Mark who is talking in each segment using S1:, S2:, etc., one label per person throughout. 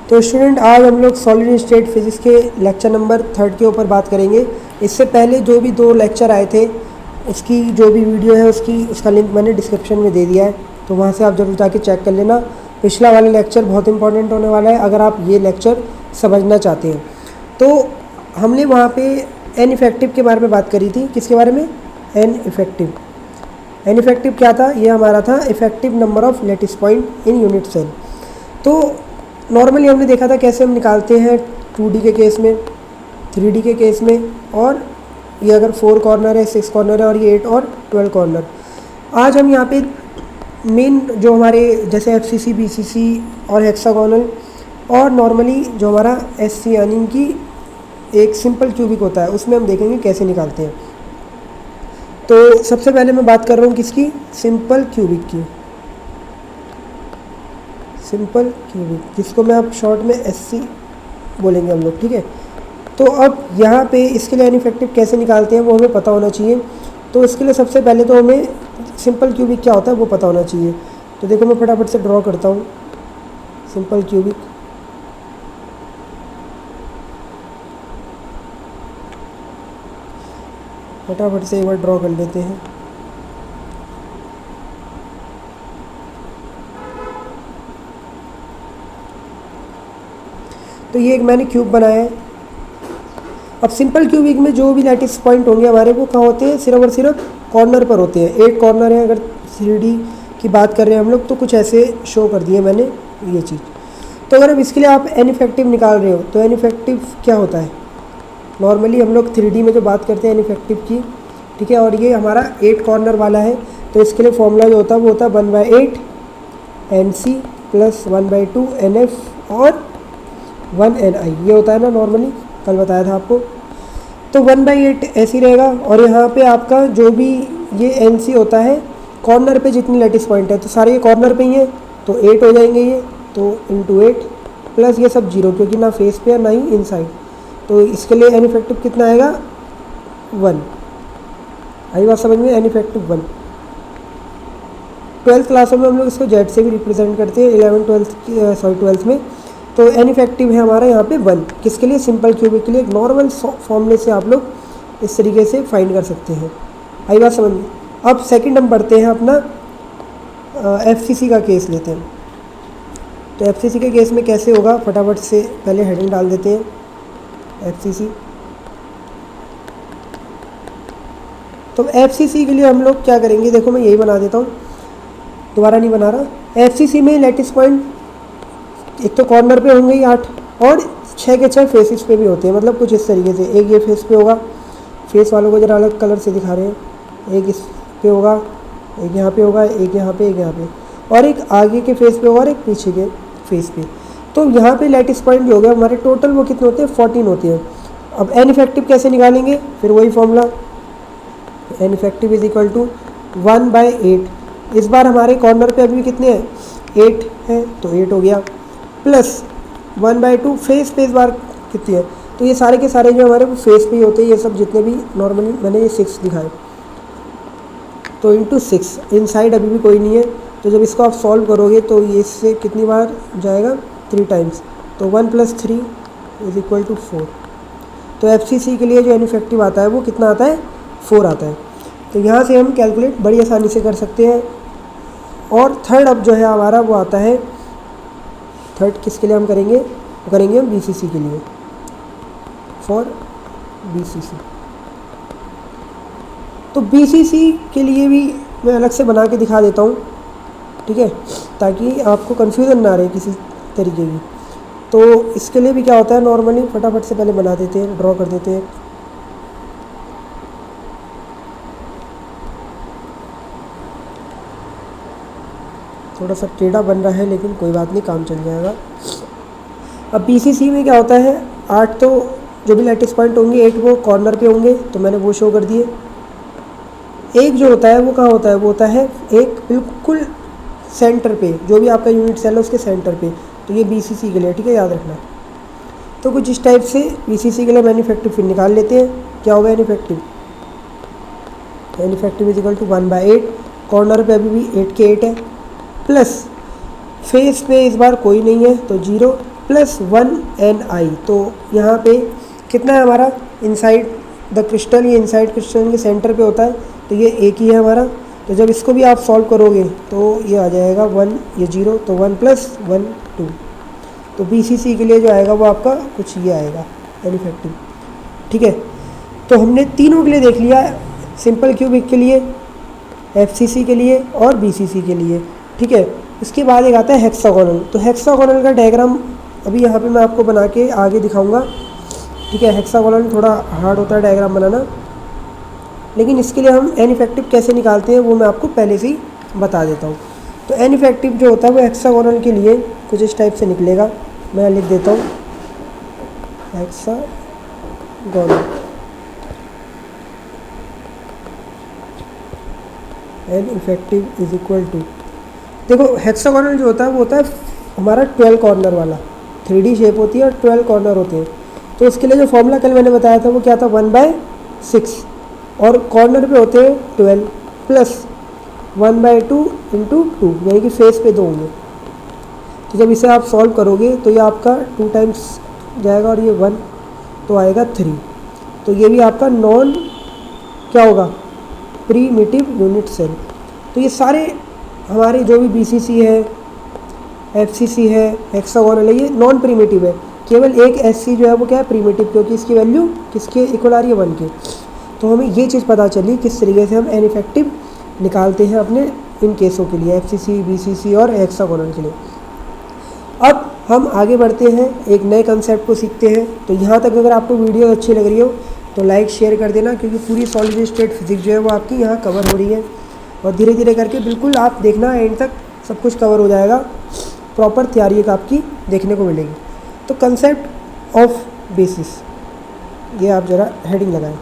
S1: तो स्टूडेंट आज हम लोग सॉलिड स्टेट फिजिक्स के लेक्चर नंबर 3 के ऊपर बात करेंगे। इससे पहले जो भी 2 लेक्चर आए थे उसकी जो भी वीडियो है उसका लिंक मैंने डिस्क्रिप्शन में दे दिया है, तो वहाँ से आप जरूर जाके चेक कर लेना। पिछला वाला लेक्चर बहुत इंपॉर्टेंट होने वाला है अगर आप ये लेक्चर समझना चाहते हैं। तो हमने वहाँ पे एन इफेक्टिव के बारे में बात करी थी। किसके बारे में? N effective. एन इफेक्टिव क्या था? ये हमारा था effective number of lattice point in unit cell. तो नॉर्मली हमने देखा था कैसे हम निकालते हैं 2D के केस में, 3D के केस में, और ये अगर 4 कॉर्नर है, 6 कॉर्नर है, और ये 8 और 12 कॉर्नर। आज हम यहाँ पे मेन जो हमारे जैसे FCC, BCC और हेक्सागोनल, और नॉर्मली जो हमारा SC यानी कि एक सिंपल क्यूबिक होता है, उसमें हम देखेंगे कैसे निकालते हैं। तो सबसे पहले मैं बात कर रहा हूँ किसकी? सिंपल क्यूबिक की। सिंपल क्यूबिक, जिसको मैं आप शॉर्ट में SC बोलेंगे हम लोग, ठीक है। तो अब यहाँ पे इसके लिए एन इफेक्टिव कैसे निकालते हैं वो हमें पता होना चाहिए। तो इसके लिए सबसे पहले तो हमें सिंपल क्यूबिक क्या होता है वो पता होना चाहिए। तो देखो मैं फटाफट से ड्रॉ करता हूँ सिंपल क्यूबिक। फटाफट से एक बार ड्रॉ कर लेते हैं। तो ये एक मैंने क्यूब बनाया है। अब सिंपल क्यूबिक में जो भी लैटिस पॉइंट होंगे हमारे, वो कहाँ होते हैं? सिर्फ और सिर्फ कॉर्नर पर होते हैं। 8 कॉर्नर है। अगर 3D की बात कर रहे हैं हम लोग तो कुछ ऐसे शो कर दिए मैंने ये चीज़। तो अगर अब इसके लिए आप एन इफेक्टिव निकाल रहे हो तो एन इफेक्टिव क्या होता है? नॉर्मली हम लोग 3D में जो बात करते हैं एन इफेक्टिव की, ठीक है, और ये हमारा 8 कॉर्नर वाला है, तो इसके लिए फॉर्मूला जो होता है वो होता है 1/8 NC प्लस 1/2 NF और 1 NI। ये होता है ना, नॉर्मली कल बताया था आपको। तो 1/8 ऐसे ही रहेगा, और यहाँ पे आपका जो भी ये NC होता है, कॉर्नर पे जितनी लैटिस पॉइंट है तो सारे ये कॉर्नर पे ही है, तो 8 हो जाएंगे ये, तो इंटू 8 प्लस ये सब 0, क्योंकि ना फेस पे है ना ही इनसाइड। तो इसके लिए एन इफेक्टिव कितना आएगा? 1। आई बात समझ में? An effective 1। 12th क्लासों में हम लोग इसको जेड से भी रिप्रेजेंट करते हैं, 12th में। तो एन इफेक्टिव है हमारा यहाँ पे 1। किसके लिए? सिंपल क्यूबिक के लिए। एक नॉर्मल फॉर्मूले से आप लोग इस तरीके से फाइंड कर सकते हैं। आई बात समझ में? अब सेकंड हम बढ़ते हैं अपना FCC का केस लेते हैं। तो FCC के केस में कैसे होगा, फटाफट से पहले हेडिंग डाल देते हैं FCC। तो FCC के लिए हम लोग क्या करेंगे, देखो मैं यही बना देता हूँ, दोबारा नहीं बना रहा। FCC में लैटिस पॉइंट एक तो कॉर्नर पे होंगे ही 8, और 6 के 6 फेसिस पे भी होते हैं। मतलब कुछ इस तरीके से, एक ये फेस पे होगा, फेस वालों को जरा अलग कलर से दिखा रहे हैं, एक इस पे होगा, एक यहाँ पे होगा, एक यहाँ पे, एक यहाँ पे, और एक आगे के फेस पे होगा और एक पीछे के फेस पे। तो यहाँ पे लैटिस पॉइंट जो हो गया हमारे टोटल वो कितने होते हैं? 14 होते हैं। अब एन इफेक्टिव कैसे निकालेंगे? फिर वही formula, N effective is equal to 1/8। इस बार हमारे कॉर्नर पे अभी कितने हैं? 8 है, तो 8 हो गया, प्लस 1/2 फेस पे इस बार कितनी है? तो ये सारे के सारे जो हमारे फेस पे ही होते हैं, ये सब जितने भी नॉर्मली मैंने ये 6 दिखाए, तो इंटू 6। इनसाइड अभी भी कोई नहीं है, तो जब इसको आप सॉल्व करोगे तो ये इससे कितनी बार जाएगा? 3 टाइम्स। तो 1 + 3 इज इक्वल टू 4। तो FCC के लिए जो एन इफेक्टिव आता है वो कितना आता है? 4 आता है। तो यहाँ से हम कैलकुलेट बड़ी आसानी से कर सकते हैं। और थर्ड अब जो है हमारा वो आता है, थर्ड किसके लिए हम करेंगे? वो करेंगे हम BCC के लिए, फॉर BCC। तो BCC के लिए भी मैं अलग से बना के दिखा देता हूँ, ठीक है, ताकि आपको कन्फ्यूज़न ना रहे किसी तरीके की। तो इसके लिए भी क्या होता है, नॉर्मली फटाफट से पहले बना देते हैं, ड्रॉ कर देते हैं। थोड़ा सा टेढ़ा बन रहा है लेकिन कोई बात नहीं, काम चल जाएगा। अब BCC में क्या होता है, 8 तो जो भी लैटिस पॉइंट होंगे 8 वो कॉर्नर पे होंगे, तो मैंने वो शो कर दिए। एक जो होता है वो कहाँ होता है? वो होता है एक बिल्कुल सेंटर पे, जो भी आपका यूनिट सेल है उसके सेंटर पे। तो ये BCC के लिए, ठीक है, याद रखना। तो कुछ इस टाइप से BCC के लिए एन इफेक्टिव फिर निकाल लेते हैं। क्या होगा N effective? N effective is equal to 1/8। Corner पे अभी भी 8 के 8 है, प्लस फेस पे इस बार कोई नहीं है तो 0, प्लस 1Ni। तो यहाँ पे कितना है हमारा इनसाइड द क्रिस्टल, ये इनसाइड क्रिस्टल के सेंटर पे होता है, तो ये एक ही है हमारा। तो जब इसको भी आप सॉल्व करोगे तो ये आ जाएगा 1, ये 0, तो 1 + 1 2। तो BCC के लिए जो आएगा वो आपका कुछ ये आएगा इनफेक्टिव। ठीक है, तो हमने तीनों के लिए देख लिया, सिंपल क्यूबिक के लिए, FCC के लिए और BCC के लिए। ठीक है, इसके बाद एक आता है हेक्सागोनल। तो हेक्सागोनल का डायग्राम अभी यहाँ पे मैं आपको बना के आगे दिखाऊंगा। ठीक है, हेक्सागोनल थोड़ा हार्ड होता है डायग्राम बनाना, लेकिन इसके लिए हम एन इफेक्टिव कैसे निकालते हैं वो मैं आपको पहले से ही बता देता हूँ। तो एन इफेक्टिव जो होता है वो हेक्सागोनल के लिए कुछ इस टाइप से निकलेगा। मैं लिख देता हूँ hexagonal, N effective is equal to, देखो हेक्सागोनल जो होता है वो होता है हमारा 12 कॉर्नर वाला, 3D शेप होती है और 12 कॉर्नर होते हैं। तो उसके लिए जो फॉर्मूला कल मैंने बताया था वो क्या था, 1/6, और कॉर्नर पे होते हैं 12 प्लस 1/2 × 2, यानी कि फेस पे 2 होंगे। तो जब इसे आप सॉल्व करोगे तो ये आपका 2 टाइम्स जाएगा और ये 1, तो आएगा 3। तो ये भी आपका नॉन क्या होगा, प्रीमिटिव यूनिट सेल। तो ये सारे हमारे जो भी BCC है, FCC है, हेक्सागोनल है, ये नॉन प्रीमिटिव है। केवल एक SC जो है वो क्या है, प्रीमिटिव, क्योंकि इसकी वैल्यू किसके इक्वल आ रही है, 1 के। तो हमें ये चीज़ पता चली किस तरीके से हम एन इफेक्टिव निकालते हैं अपने इन केसों के लिए, FCC, BCC और हेक्सागोनल के लिए। अब हम आगे बढ़ते हैं, एक नए कंसेप्ट को सीखते हैं। तो यहाँ तक अगर आपको वीडियो अच्छी लग रही हो तो लाइक शेयर कर देना, क्योंकि पूरी सॉलिड स्टेट फिजिक्स जो है वो आपकी यहाँ कवर हो रही है, और धीरे धीरे करके बिल्कुल आप देखना एंड तक सब कुछ कवर हो जाएगा, प्रॉपर तैयारी एक आपकी देखने को मिलेगी। तो कंसेप्ट ऑफ बेसिस, ये आप ज़रा हेडिंग लगाएं।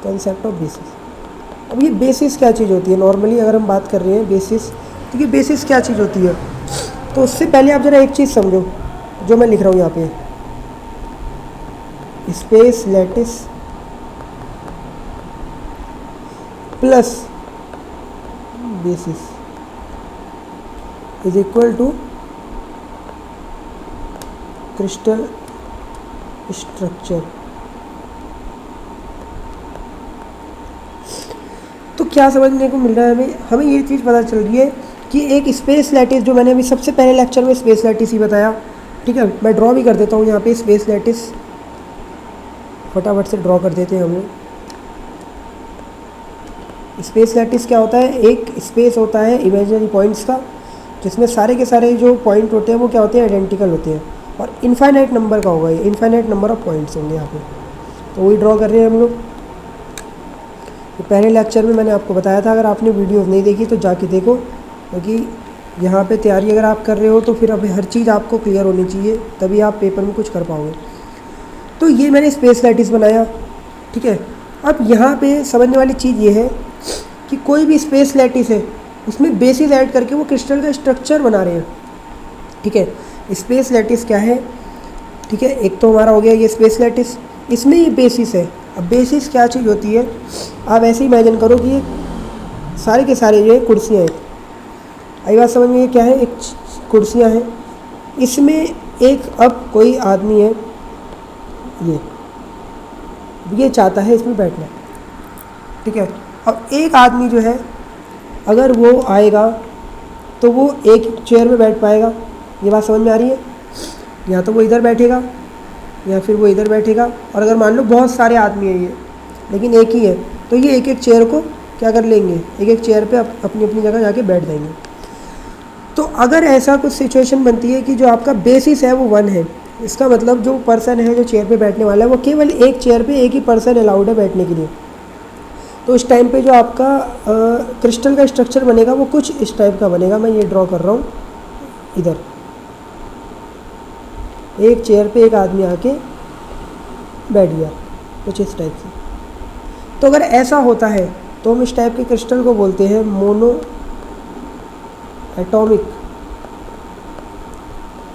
S1: Concept of basis. अब ये बेसिस क्या चीज़ होती है, नॉर्मली अगर हम बात कर रहे हैं बेसिस, तो ये बेसिस क्या चीज़ होती है। तो उससे पहले आप ज़रा एक चीज़ समझो जो मैं लिख रहा हूँ यहाँ पे, space lattice plus basis is equal to crystal structure. तो क्या समझने को मिल रहा है हमें ये चीज़ पता चल रही है कि एक स्पेस लैटिस, जो मैंने अभी सबसे पहले लेक्चर में स्पेस लैटिस ही बताया। ठीक है, मैं ड्रॉ भी कर देता हूँ यहाँ पे स्पेस लैटिस, फटाफट से ड्रॉ कर देते हैं हम लोग। स्पेस लैटिस क्या होता है, एक स्पेस होता है इमेजिनरी पॉइंट्स का, जिसमें सारे के सारे जो पॉइंट होते हैं वो क्या होते हैं, आइडेंटिकल होते हैं, और इनफाइनाइट नंबर का होगा, ये इनफाइनाइट नंबर ऑफ पॉइंट्स होंगे यहाँ पे। तो वही ड्रॉ कर रहे हैं हम लोग। तो पहले लेक्चर में मैंने आपको बताया था, अगर आपने वीडियोस नहीं देखी तो जाके देखो, क्योंकि यहाँ पे तैयारी अगर आप कर रहे हो तो फिर अब हर चीज़ आपको क्लियर होनी चाहिए, तभी आप पेपर में कुछ कर पाओगे। तो ये मैंने स्पेस लैटिस बनाया। ठीक है, अब यहाँ पे समझने वाली चीज़ ये है कि कोई भी स्पेस लैटिस है उसमें बेसिस ऐड करके वो क्रिस्टल का स्ट्रक्चर बना रहे हैं। ठीक है, स्पेस लैटिस क्या है, ठीक है, एक तो हमारा हो गया ये स्पेस लैटिस, इसमें ये बेसिस है। अब बेसिस क्या चीज़ होती है, आप ऐसे इमेजिन करो कि ये सारे के सारे ये कुर्सियाँ हैं, आई बात समझ में, ये क्या है, एक कुर्सियाँ हैं, इसमें एक अब कोई आदमी है, ये चाहता है इसमें बैठना। ठीक है, अब एक आदमी जो है अगर वो आएगा तो वो एक चेयर में बैठ पाएगा, ये बात समझ में आ रही है, या तो वो इधर बैठेगा या फिर वो इधर बैठेगा। और अगर मान लो बहुत सारे आदमी हैं ये, लेकिन एक ही है, तो ये एक एक चेयर को क्या कर लेंगे, एक एक चेयर पे अपनी अपनी जगह जाके बैठ जाएंगे। तो अगर ऐसा कुछ सिचुएशन बनती है कि जो आपका बेसिस है वो 1 है, इसका मतलब जो पर्सन है जो चेयर पे बैठने वाला है वो केवल एक चेयर पे एक ही पर्सन अलाउड है बैठने के लिए। तो इस टाइम पे जो आपका क्रिस्टल का स्ट्रक्चर बनेगा वो कुछ इस टाइप का बनेगा। मैं ये ड्रॉ कर रहा हूँ, इधर एक चेयर पे एक आदमी आके बैठ गया, कुछ इस टाइप से। तो अगर ऐसा होता है तो हम इस टाइप के क्रिस्टल को बोलते हैं मोनो एटॉमिक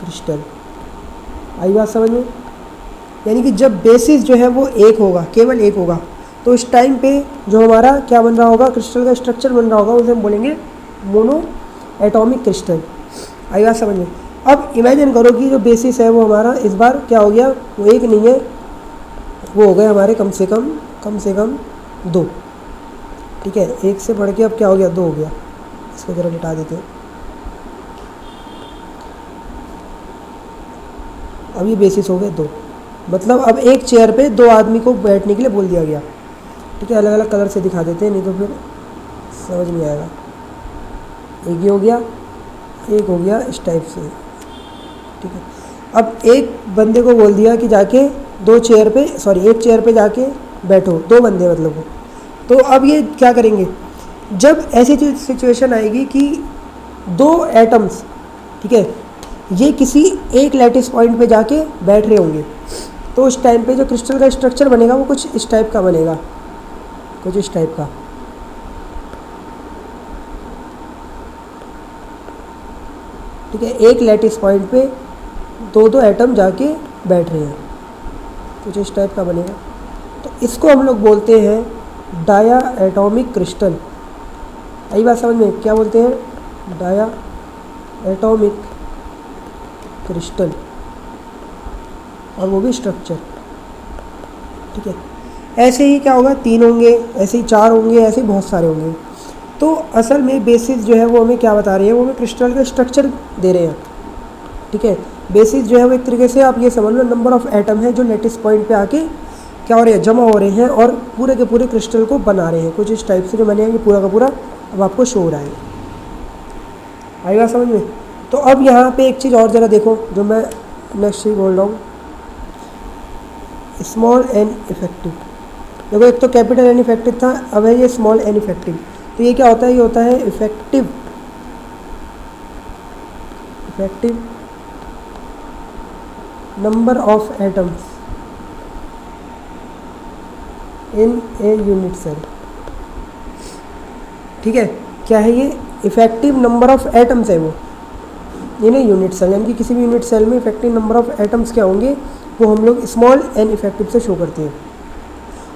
S1: क्रिस्टल। आई बात समझ में, यानी कि जब बेसिस जो है वो एक होगा, केवल एक होगा, तो इस टाइम पे जो हमारा क्या बन रहा होगा, क्रिस्टल का स्ट्रक्चर बन रहा होगा, उसे हम बोलेंगे मोनो एटॉमिक क्रिस्टल। आई बात समझ में। अब इमेजिन करो कि जो बेसिस है वो हमारा इस बार क्या हो गया, वो एक नहीं है, वो हो गए हमारे कम से कम 2। ठीक है, एक से बढ़ के अब क्या हो गया, 2 हो गया। इसको ज़रा मिटा देते हैं। अब ये बेसिस हो गए 2, मतलब अब एक चेयर पे 2 आदमी को बैठने के लिए बोल दिया गया। ठीक है, अलग अलग कलर से दिखा देते हैं, नहीं तो फिर समझ नहीं आएगा। एक ये हो गया, एक हो गया इस टाइप से। ठीक है, अब एक बंदे को बोल दिया कि जाके एक चेयर पे जाके बैठो, 2 बंदे मतलब वो। तो अब ये क्या करेंगे, जब ऐसी सिचुएशन आएगी कि 2 एटम्स, ठीक है, ये किसी एक लैटिस पॉइंट पे जाके बैठ रहे होंगे, तो उस टाइम पे जो क्रिस्टल का स्ट्रक्चर बनेगा वो कुछ इस टाइप का बनेगा, कुछ इस टाइप का। ठीक है, एक लैटिस पॉइंट पे 2 एटम जाके बैठ रहे हैं, कुछ इस टाइप का बनेगा। तो इसको हम लोग बोलते हैं डाया एटॉमिक क्रिस्टल। आई बात समझ में, क्या बोलते हैं, डाया एटॉमिक क्रिस्टल, और वो भी स्ट्रक्चर। ठीक है, ऐसे ही क्या होगा, 3 होंगे, ऐसे ही 4 होंगे, ऐसे ही बहुत सारे होंगे। तो असल में बेसिस जो है वो हमें क्या बता रही है, वो हमें क्रिस्टल का स्ट्रक्चर दे रहे हैं। ठीक है, बेसिस जो है वो एक तरीके से आप ये समझ लो नंबर ऑफ एटम है जो लेटिस पॉइंट पे आके क्या हो रहे हैं, जमा हो रहे हैं और पूरे के पूरे क्रिस्टल को बना रहे हैं। कुछ इस टाइप से जो मैंने ये पूरा का पूरा अब आपको शो हो रहा है। आएगा समझ में। तो अब यहाँ पे एक चीज़ और ज़रा देखो, जो मैं नेक्स्ट चीज़ बोल रहा हूँ, स्मॉल एन इफेक्टिव। देखो, एक तो कैपिटल एन इफेक्टिव था, अब है ये स्मॉल एन इफेक्टिव। तो ये क्या होता है, ये होता है effective number of atoms in a unit cell. ठीक है, क्या है ये, इफेक्टिव नंबर ऑफ एटम्स है वो इन ए यूनिट सेल, यानी कि किसी भी यूनिट सेल में इफेक्टिव नंबर ऑफ एटम्स क्या होंगे वो हम लोग स्मॉल एन इफेक्टिव से शो करते हैं।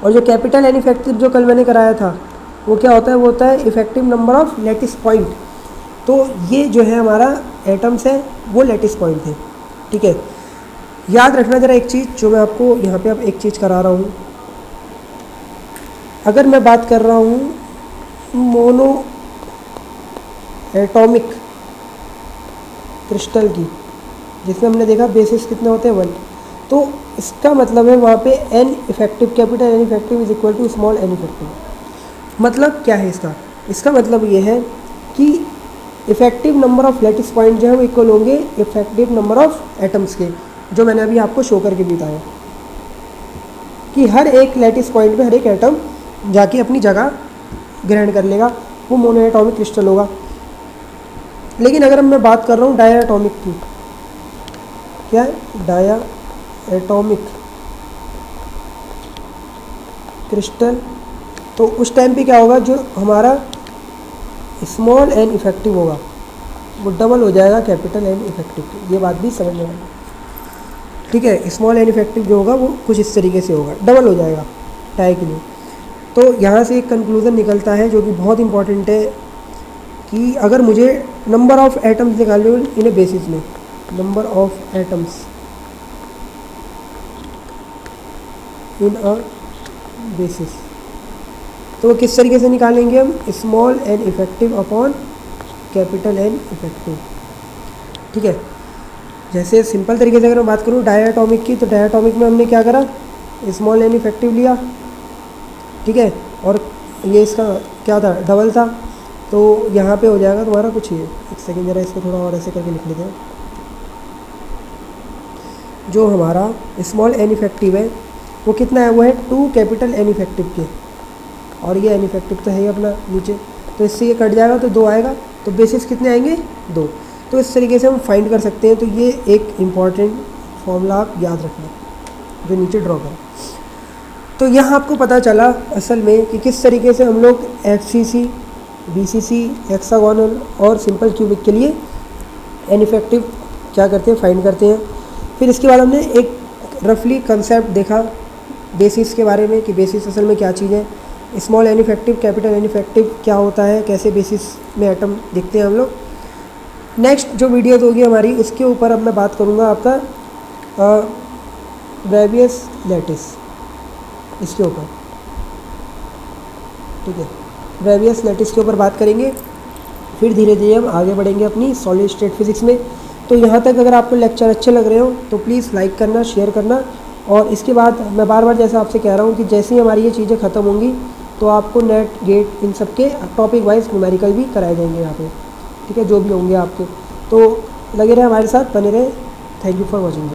S1: और जो कैपिटल एन इफेक्टिव जो कल मैंने कराया था वो क्या होता है, वो होता है effective number of lattice point. तो ये जो है हमारा एटम्स है वो लैटिस पॉइंट है। ठीक है, याद रखना ज़रा एक चीज़, जो मैं आपको यहाँ पे अब एक चीज़ करा रहा हूँ। अगर मैं बात कर रहा हूँ मोनो एटॉमिक क्रिस्टल की, जिसमें हमने देखा बेसिस कितने होते हैं 1, तो इसका मतलब है वहाँ पे N effective, capital N effective is equal to small N effective. मतलब क्या है इसका मतलब ये है कि effective number of lattice point जो है वो इक्वल होंगे इफेक्टिव नंबर ऑफ एटम्स के, जो मैंने अभी आपको शो करके भी बताया कि हर एक लैटिस पॉइंट पे हर एक एटम जाके अपनी जगह ग्रहण कर लेगा, वो मोनो एटॉमिक क्रिस्टल होगा। लेकिन अगर मैं बात कर रहा हूँ डाया एटॉमिक की, क्या है, डाया एटॉमिक क्रिस्टल, तो उस टाइम पे क्या होगा, जो हमारा स्मॉल एन इफेक्टिव होगा वो डबल हो जाएगा कैपिटल एन इफेक्टिव। ये बात भी समझ में आएगी। ठीक है, स्मॉल एन इफेक्टिव जो होगा वो कुछ इस तरीके से होगा, डबल हो जाएगा टाई के लिए। तो यहाँ से एक कंक्लूज़न निकलता है जो कि बहुत इंपॉर्टेंट है कि अगर मुझे नंबर ऑफ एटम्स निकालने हो इन ए बेसिस में, number of atoms in a basis, तो वो किस तरीके से निकालेंगे हम, small N effective upon capital N effective. ठीक है, जैसे सिंपल तरीके से अगर मैं बात करूँ डायाटॉमिक की, तो डायाटॉमिक में हमने क्या करा, स्मॉल एन इफेक्टिव लिया। ठीक है, और ये इसका क्या था, डबल था, तो यहाँ पे हो जाएगा तुम्हारा कुछ ये, एक सेकेंड जरा इसको थोड़ा और ऐसे करके लिख लेते हैं। जो हमारा स्मॉल एन इफेक्टिव है वो कितना है, वो है 2 कैपिटल एन इफेक्टिव के, और ये एन इफेक्टिव तो है ही अपना नीचे, तो इससे ये कट जाएगा तो 2 आएगा, तो बेसिस कितने आएंगे, 2। तो इस तरीके से हम फाइंड कर सकते हैं। तो ये एक इम्पॉर्टेंट फॉर्मूला आप याद रखना जो नीचे ड्रॉ करें। तो यहाँ आपको पता चला असल में कि किस तरीके से हम लोग FCC, BCC, हेक्सागोनल और सिंपल क्यूबिक के लिए एन इफेक्टिव क्या करते हैं, फाइंड करते हैं। फिर इसके बाद हमने एक रफली कंसेप्ट देखा बेसिस के बारे में कि बेसिस असल में क्या चीज़ है, small N effective, capital N effective क्या होता है, कैसे बेसिस में एटम दिखते हैं हम लोग। नेक्स्ट जो वीडियो होगी हमारी उसके ऊपर अब मैं बात करूँगा आपका वेवियस लैटिस, इसके ऊपर, ठीक है। वेवियस लैटिस के ऊपर बात करेंगे, फिर धीरे धीरे हम आगे बढ़ेंगे अपनी सॉलिड स्टेट फिजिक्स में। तो यहाँ तक अगर आपको लेक्चर अच्छे लग रहे हो तो प्लीज़ लाइक करना, शेयर करना। और इसके बाद मैं बार बार जैसे आपसे कह रहा हूँ कि जैसे ही हमारी ये चीज़ें ख़त्म होंगी तो आपको नेट गेट इन सब के टॉपिक वाइज न्यूमेरिकल भी कराए जाएंगे यहाँ पे, ठीक है, जो भी होंगे आपके। तो लगे रहे हमारे साथ, बने रहे। Thank you for watching.